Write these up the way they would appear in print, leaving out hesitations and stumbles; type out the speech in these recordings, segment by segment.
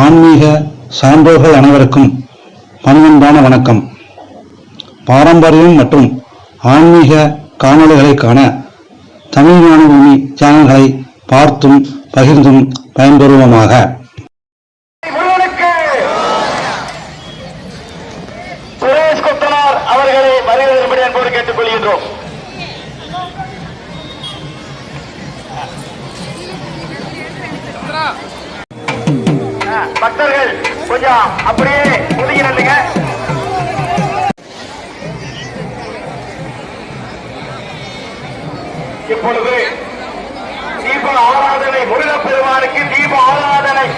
ஆன்மீக சான்றோர்கள் அனைவருக்கும் பணிவன்பான வணக்கம். பாரம்பரியம் மற்றும் ஆன்மீக காணொளிகளை காண தமிழ் ஞானபூமி சேனல்களை பார்த்தும் பகிர்ந்தும் பயன்பெறுவோமாக. சுரேஷ் கொத்தனார் அவர்களை வருவதற்கு அன்போடு கேட்டுக் கொள்கின்றோம். பக்தர்கள் கொஞ்சம் அப்படியே ஒதுங்கி நில்லுங்க. இப்பொழுது தீப ஆராதனை, முருகப்பெருமானுக்கு தீப ஆராதனை.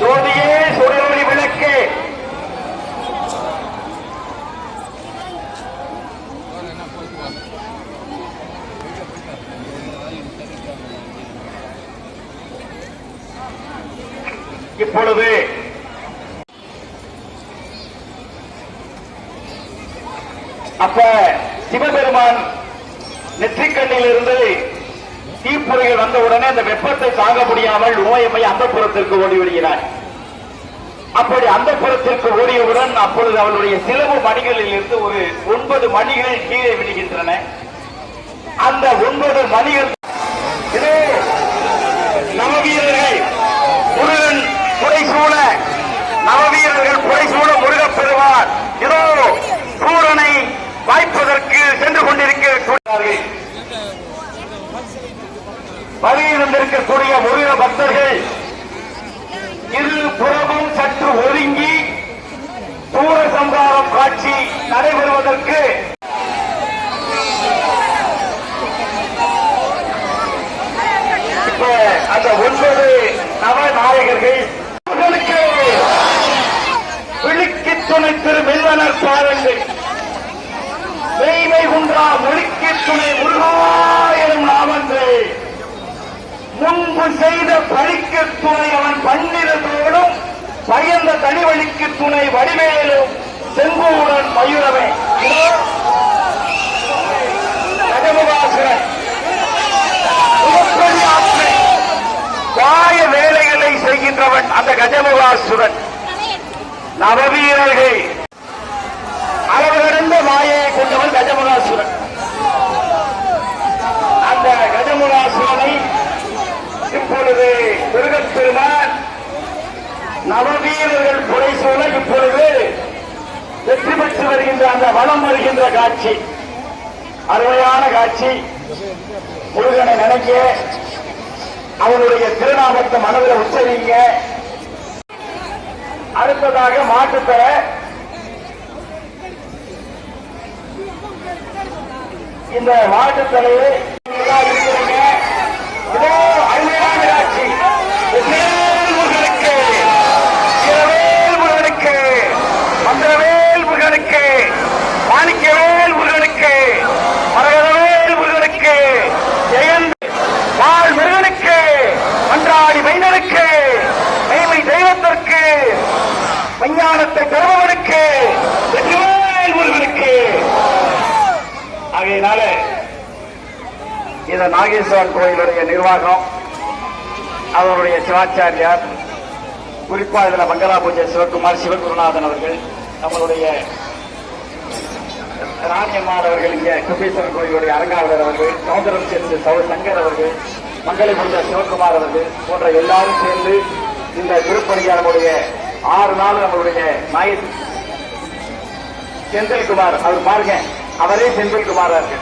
ஜோதியே சுடரொளி விளக்கு. இப்பொழுது அப்ப சிவபெருமான் நெற்றிக்கண்ணில் இருந்து தீப்பொறிகள் வந்தவுடனே அந்த வெப்பத்தை தாங்க முடியாமல் நோயமை அந்த புறத்திற்கு ஓடிவிடுகிறார். அப்படி அந்த புறத்திற்கு ஓடியவுடன் அப்பொழுது அவருடைய சிலவு மணிகளில் இருந்து ஒரு 9 மணிகள் கீழே விடுகின்றன. அந்த 9 மணிகள் நவவீரர்கள் முருகன் புடைசூழ, நவவீரர்கள் புடைசூழ முருகப்பெருமான் இதோ சூரனை வாய்ப்பதற்கு சென்று கொண்டிருக்கிறார்கள். வழியிருந்திருக்கக்கூடிய முருக பக்தர்கள் இரு புறமும் சற்று ஒதுங்கி சூரசம்ஹாரம் காட்சி நடைபெறுவதற்கு இப்ப அந்த 9 நவநாயகர்கள் விழுக்கி துணை திரு மெல்வனர் பாருங்கள். மெய்மை குன்றா மொழிக்கு துணை முருகாயிரம் நாமங்கள் முன்பு செய்த பழிக்கு துணை அவன் பன்னிரத்தோடும் பயந்த தனிவழிக்கு துணை வடிவேலும் செங்கோடன் மயூரமே கஜமுகாசுரன் காய வேலைகளை செய்கின்றவன் அந்த கஜமுகாசுரன். நவவீரர்கள் அளவு கடந்த மாயையை கொண்டவன் கஜமுகாசுரன். அந்த கஜமுகாசுரனை இப்பொழுது முருகப்பெருமான் நவவீரர்கள் புடைசூழ இப்பொழுது வெற்றி பெற்று வருகின்ற அந்த வளம் வருகின்ற காட்சி, அருமையான காட்சி. முருகனை நினைக்க, அவனுடைய திருநாமத்தை மனதில் உச்சரிங்க. அடுத்ததாக மாட்டுத்தர இந்த மாட்டுத்தலையை இருக்கிறீங்க. இதோ அருமையான காட்சி. முருகனுக்கு, இரவேல் முருகனுக்கு, மந்திரவேல் முருகனுக்கு, மாணிக்கவேல் முருகனுக்கு, மரகதவேல் முருகனுக்கு, ஜெயந்த் வாழ் முருகனுக்கு, மன்றாடி மைந்தனுக்கு, மெய்மை தெய்வத்திற்கு, விஞ்ஞானத்தை பெறுபவனுக்கு, வெற்றிவேல் முருகனுக்கு. ஆகையினால இந்த நாகேஸ்வரன் கோயிலுடைய நிர்வாகம், அவருடைய சிவாச்சாரியார், குறிப்பா இதுல மங்களா பூஜை சிவகுமார் சிவகுருநாதன் அவர்கள், நம்மளுடைய ராணியம்மாள் அவர்கள், இங்க குபேஸ்வரன் கோயிலுடைய அரங்காவலர் அவர்கள், சௌந்தரம் சேர்ந்து சங்கர் அவர்கள், மங்கள பூஜை சிவகுமார் அவர்கள் போன்ற எல்லாரும் சேர்ந்து இந்த திருப்பணியை நம்முடைய 6 நாள் நம்மளுடைய செந்தில்குமார் அவர் பாருங்க, அவரே செந்தில்குமாரா இருக்கு.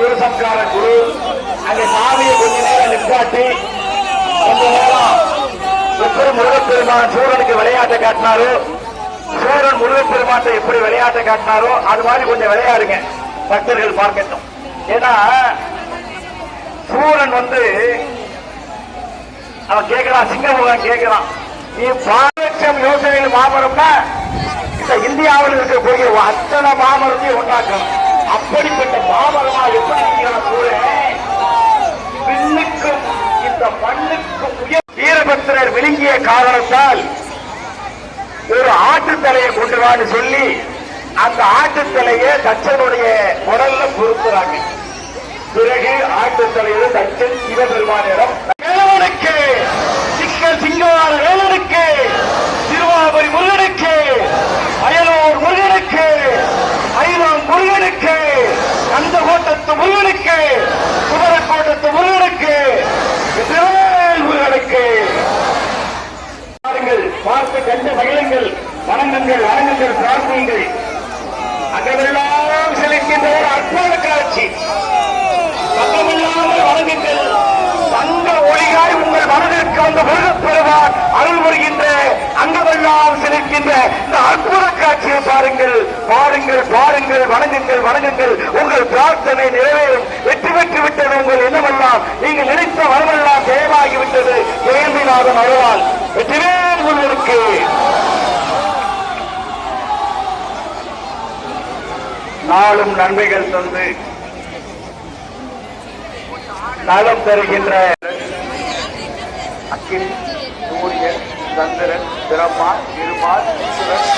சூரசம்ஹார குரு அங்கே சாமியை கொஞ்ச நேரம் நிப்பாட்டி கொஞ்ச நேரம் எப்படி முருகப்பெருமான் சூரனுக்கு விளையாட்டை காட்டினாரோ, சூரன் முருகப்பெருமாட்டை எப்படி விளையாட்டை காட்டினாரோ அது மாதிரி கொஞ்சம் விளையாடுங்க, பக்தர்கள் பார்க்கட்டும். ஏன்னா சூரன் அவன் கேட்கிறான், சிங்கமுகன் கேட்கிறான், நீ 10 லட்சம் யோசனைகள் மாபெரும்னா இந்த இந்தியாவில் இருக்கக்கூடிய அத்தனை மாமரத்தையும் உண்டாக்கணும். அப்படிப்பட்ட மாமரமா எப்படி விண்ணுக்கும் இந்த மண்ணுக்கும் வீரபத்திரர் விழுங்கிய காரணத்தால் ஒரு ஆட்டுத்தலையை கொண்டு வான்னு சொல்லி அந்த ஆட்டுத்தலையை தச்சனுடைய உடல்ல பொருத்துறாங்க. பிறகு ஆட்டுத்தலையில் தச்சன் சிவபெருமானிடம் வேலனுக்கு சிக்கல் சிங்கவார வேலனுக்கு திருவாபுரி முருகனுக்கு அயலூர் முருகனுக்கு ஐலம் முருகனுக்கு கந்தகோட்டத்து முருகனுக்கு குமரக்கோட்டத்து முருகனுக்கு முருகனுக்கு பார்த்து கண்டு மகிழுங்கள், வணங்குங்கள், வணங்குங்கள், பிரார்த்தியுங்கள். அங்கெல்லாம் செலுக்கின்ற ஒரு அற்புத காட்சி. பக்கமில்லாமல் வணங்குங்கள். தங்க ஒளியாய் உங்கள் மனதிற்கு அந்த முருகப்பெருமான் அருள் வருகின்ற அங்கமெல்லாம் செலுக்கின்ற இந்த அற்புத காட்சியை பாருங்கள், பாருங்கள், பாருங்கள், வணங்குங்கள், வணங்குங்கள். உங்கள் பிரார்த்தனை நிறைவேறும். வெற்றி பெற்று விட்டது உங்கள் எண்ணமெல்லாம். நீங்கள் நினைத்த வரமெல்லாம் ஜெயமாகிவிட்டது. ஜெயந்திநாதன் அருளால் வெற்றிவேல் முருகனுக்கு. நாளும் நன்மைகள் தந்து நலம் தருகின்ற அக்கினி, சூரியன், சந்திரன், பிரம்மா, திருமால்,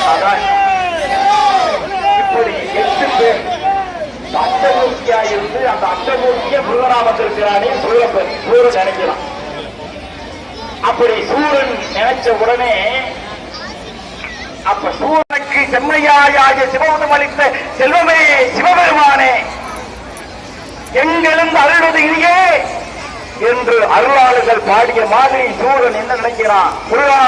சதான், இப்படி 8 பேர் அஷ்டமூர்த்தியா இருந்து அந்த அஷ்டமூர்த்திய முருகராமத்திற்கிறானே சூரன் நினைக்கலாம். அப்படி சூரன் நினைச்ச உடனே அப்ப சூரனுக்கு செம்மையாய சிவபதம் அளித்த செல்வமே சிவபெருமானே எங்கிருந்து அருள்வது இனியே என்று அருளாளர்கள் பாடிய மாதிரி சூரன் என்ன நினைக்கிறான்? முருகா,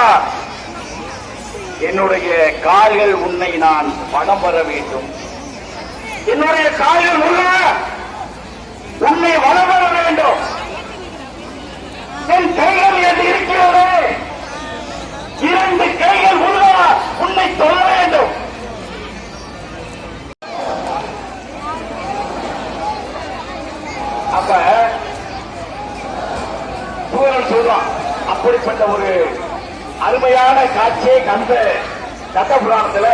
என்னுடைய கால்கள் உன்னை நான் பணம் பெற வேண்டும். என்னுடைய கால்கள் முருகா உன்னை வளம் பெற வேண்டும். என் கைகள் என்று இருக்கிறது 2 கைகள் முருகா உன்னை தொழ வேண்டும். அப்ப சூரன் சொல்றான். அப்படிப்பட்ட ஒரு அருமையான காட்சியை கந்த புராணத்துல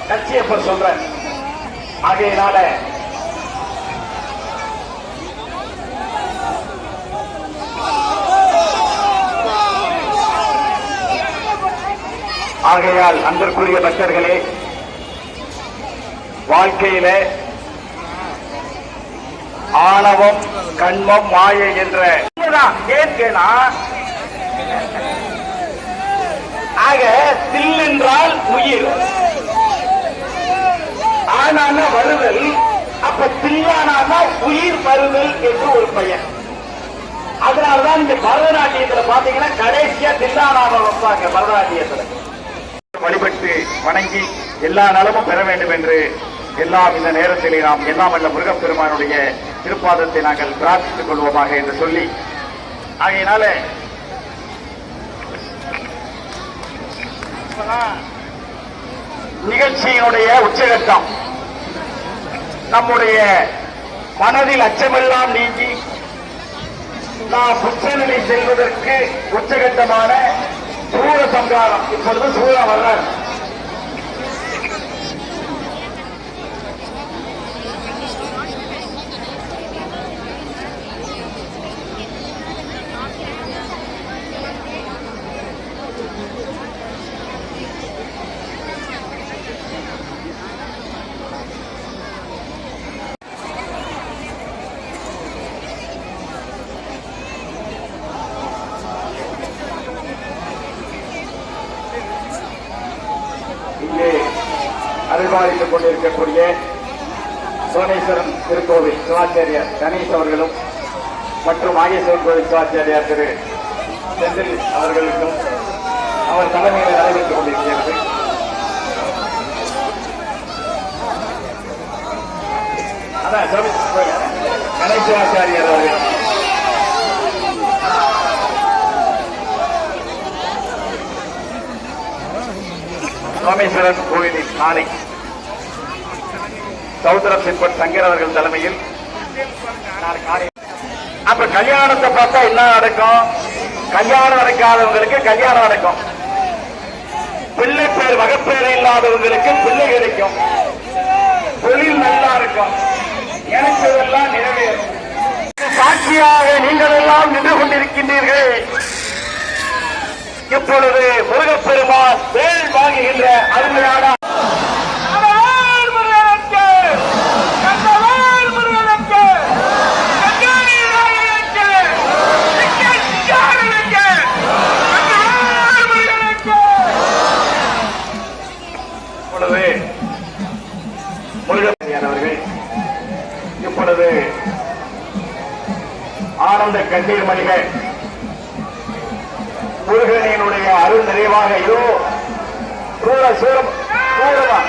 கட்சியப்பர் சொல்ற. ஆகையினால ஆகையால் அன்பிற்குரிய பக்தர்களே, வாழ்க்கையில ஆணவம், கண்மம், மாயை என்ற ஏற்கனா ஆக தில் என்றால் உயிர், ஆனான வருதல். அப்ப தில்லானா உயிர் வருதல் என்று ஒரு பெயர். அதனால்தான் இந்த பரதநாட்டியத்துல பாத்தீங்கன்னா கடைசியா தில்லானாவை வைப்பாங்க. பரதநாட்டியத்துல வழிபட்டு வணங்கி எல்லா நலமும் பெற வேண்டும் என்று எல்லாம் இந்த நேரத்திலே நாம் எல்லாம் அல்ல முருகப்பெருமானுடைய திருப்பாதத்தை நாங்கள் பிரார்த்தித்துக் கொள்வோமாக என்று சொல்லி, ஆகையினால நிகழ்ச்சியினுடைய உச்சகட்டம் நம்முடைய மனதில் அச்சமெல்லாம் நீங்கி நாம் உச்சநிலை செல்வதற்கு உச்சகட்டமான சூர சங்காரம். இப்பொழுது சூரன் வர்றார். அருள்பாலித்துக் கொண்டிருக்கக்கூடிய சோனேஸ்வரம் திருக்கோவில் சிவாச்சாரியார் கணேஷ் அவர்களும் மற்றும் ஆகேஸ்வரன் கோவில் சிவாச்சாரியார் திரு செந்தில் அவர்களுக்கும் அவர் தலைமையில் நடைபெற்றுக் கொண்டிருக்கிறது. கணேஷ் சிவாச்சாரியார் அவர்கள் சோமேஸ்வரன் கோவிலில் நாளை சௌதரம் சிற்பன் சங்கர் அவர்கள் தலைமையில். அப்ப கல்யாணத்தை பார்த்தா என்ன நடக்கும்? கல்யாணம் நடக்காதவங்களுக்கு கல்யாணம் நடக்கும். பிள்ளை பேர் வகப்பேர் இல்லாதவங்களுக்கு பிள்ளை கிடைக்கும், தொழில் நல்லா இருக்கும், எனக்கு இதெல்லாம் நிறைவேறும். சாட்சியாக நீங்கள் எல்லாம் நின்று கொண்டிருக்கின்றீர்கள். இப்பொழுது முருகப்பெருமான் வேல் வாங்குகின்ற அருமையான முருகப்பெருமானவர்கள் இப்பொழுது ஆனந்த கண்ணீர் மணிகள் முருகனினுடைய அருள் நிறைவாக இதோ சூரமா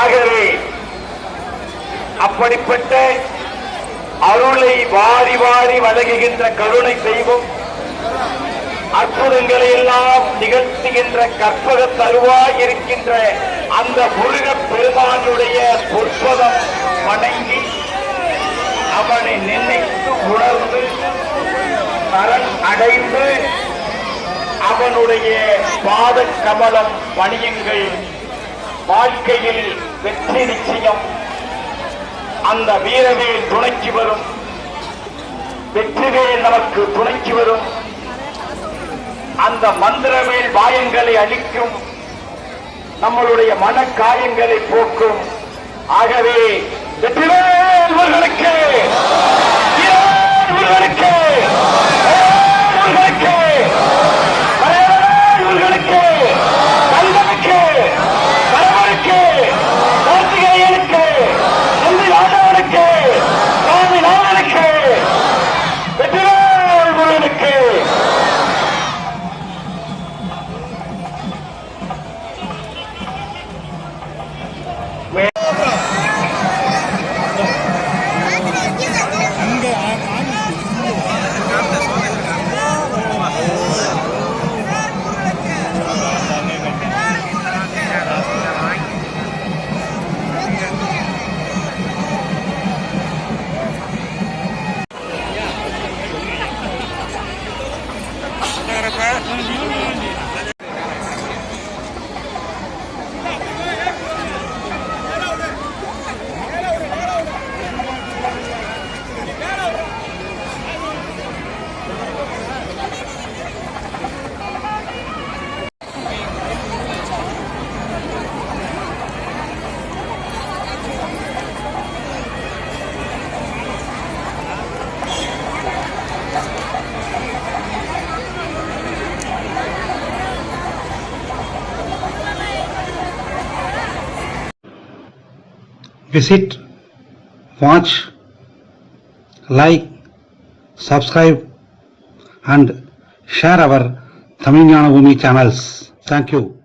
ஆகவே அப்படிப்பட்ட அருளை வாரி வாரி வழங்குகின்ற கருணை தெய்வம், அற்புதங்களை எல்லாம் நிகழ்த்துகின்ற கற்பக தருவாய் இருக்கின்ற அந்த முருகப் பெருமானுடைய பொற்பதம் வணங்கி அவனை நினைத்து உணர்ந்து சரண் அடைந்து அவனுடைய பாத கமலம் பணியுங்கள். வாழ்க்கையில் வெற்றி நிச்சயம். அந்த வீரவேல் துணைக்கு வரும், வெற்றிவேல் நமக்கு துணைக்கு வரும். அந்த மந்திரவேல் பாயங்களை அளிக்கும், நம்மளுடைய மனக்காயங்களை போக்கும். ஆகவே வெற்றிவேல் முருகனுக்கு, முருகனுக்கு, முருகனுக்கு, முருகனுக்கு, கந்தனுக்கு, கரவனுக்கு, கார்த்திகேயனுக்கு, நம்பிநாதனுக்கு, சுவாமிநாதனுக்கு, வெற்றிவேல் முருகனுக்கு. Visit, watch, like, subscribe and share our Tamil Jnana Bhoomi channels. Thank you.